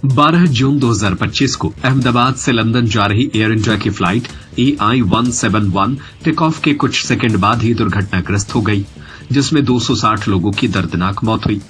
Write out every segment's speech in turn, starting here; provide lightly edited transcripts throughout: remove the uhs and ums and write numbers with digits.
12 जून 2025 को अहमदाबाद से लंदन जा रही एयर इंडिया की फ्लाइट EI-171 टेक ऑफ के कुछ सेकंड बाद ही दुर्घटनाग्रस्त हो गई, जिसमें 260 लोगों की दर्दनाक मौत हुई।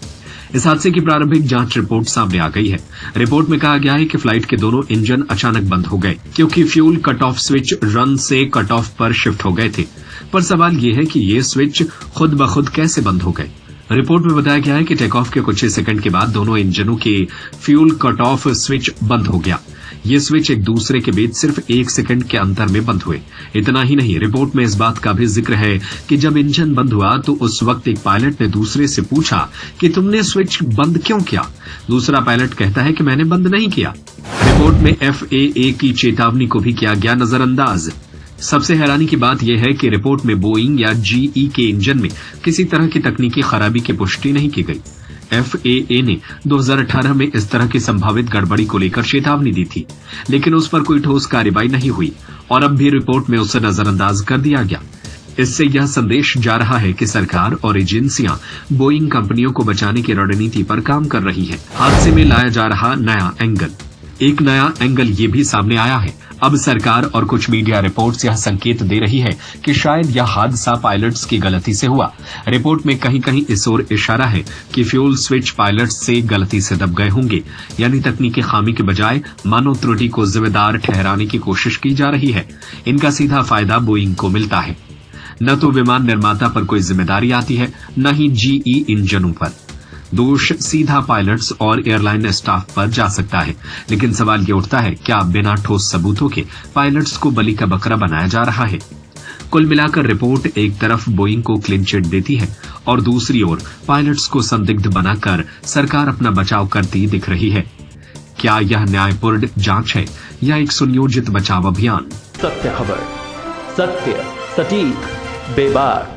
इस हादसे की प्रारंभिक जांच रिपोर्ट सामने आ गई है। रिपोर्ट में कहा गया है कि फ्लाइट के दोनों इंजन अचानक बंद हो गए क्योंकि fuel cut off switch run से कट ऑफ पर शिफ्ट हो गए थे। पर सवाल यह है कि ये स्विच खुद ब खुद कैसे बंद हो गए। रिपोर्ट में बताया गया है कि टेक ऑफ के कुछ ही सेकंड के बाद दोनों इंजनों के फ्यूल कट ऑफ स्विच बंद हो गया। ये स्विच एक दूसरे के बीच सिर्फ 1 सेकंड के अंतर में बंद हुए। इतना ही नहीं, रिपोर्ट में इस बात का भी जिक्र है कि जब इंजन बंद हुआ तो उस वक्त एक पायलट ने दूसरे से पूछा कि तुमने स्विच बंद क्यों किया। दूसरा पायलट कहता है कि मैंने बंद नहीं किया। रिपोर्ट में FAA की चेतावनी को भी किया गया नजरअंदाज। सबसे हैरानी की बात यह है कि रिपोर्ट में बोइंग या GE के इंजन में किसी तरह की तकनीकी खराबी की पुष्टि नहीं की गई। FAA ने 2018 में इस तरह की संभावित गड़बड़ी को लेकर चेतावनी दी थी, लेकिन उस पर कोई ठोस कार्रवाई नहीं हुई और अब भी रिपोर्ट में उसे नजरअंदाज कर दिया गया। इससे यह संदेश जा रहा है कि सरकार और एजेंसियां बोइंग कंपनियों को बचाने की रणनीति पर काम कर रही है। हादसे में लाया जा रहा नया एंगल। एक नया एंगल ये भी सामने आया है। अब सरकार और कुछ मीडिया रिपोर्ट्स यह संकेत दे रही है कि शायद यह हादसा पायलट्स की गलती से हुआ। रिपोर्ट में कहीं कहीं इस ओर इशारा है कि फ्यूल स्विच पायलट्स से गलती से दब गए होंगे, यानी तकनीकी खामी के बजाय मानव त्रुटि को जिम्मेदार ठहराने की कोशिश की जा रही है। इनका सीधा फायदा बोइंग को मिलता है। न तो विमान निर्माता पर कोई जिम्मेदारी आती है, न ही GE इंजनों पर। दोष सीधा पायलट्स और एयरलाइन स्टाफ पर जा सकता है। लेकिन सवाल ये उठता है, क्या बिना ठोस सबूतों के पायलट्स को बलि का बकरा बनाया जा रहा है? कुल मिलाकर रिपोर्ट एक तरफ बोइंग को क्लीन चिट देती है और दूसरी ओर पायलट्स को संदिग्ध बनाकर सरकार अपना बचाव करती दिख रही है। क्या यह न्यायपूर्ण जांच है या एक सुनियोजित बचाव अभियान? सत्य खबर, सत्य, सटीक, बेबाक।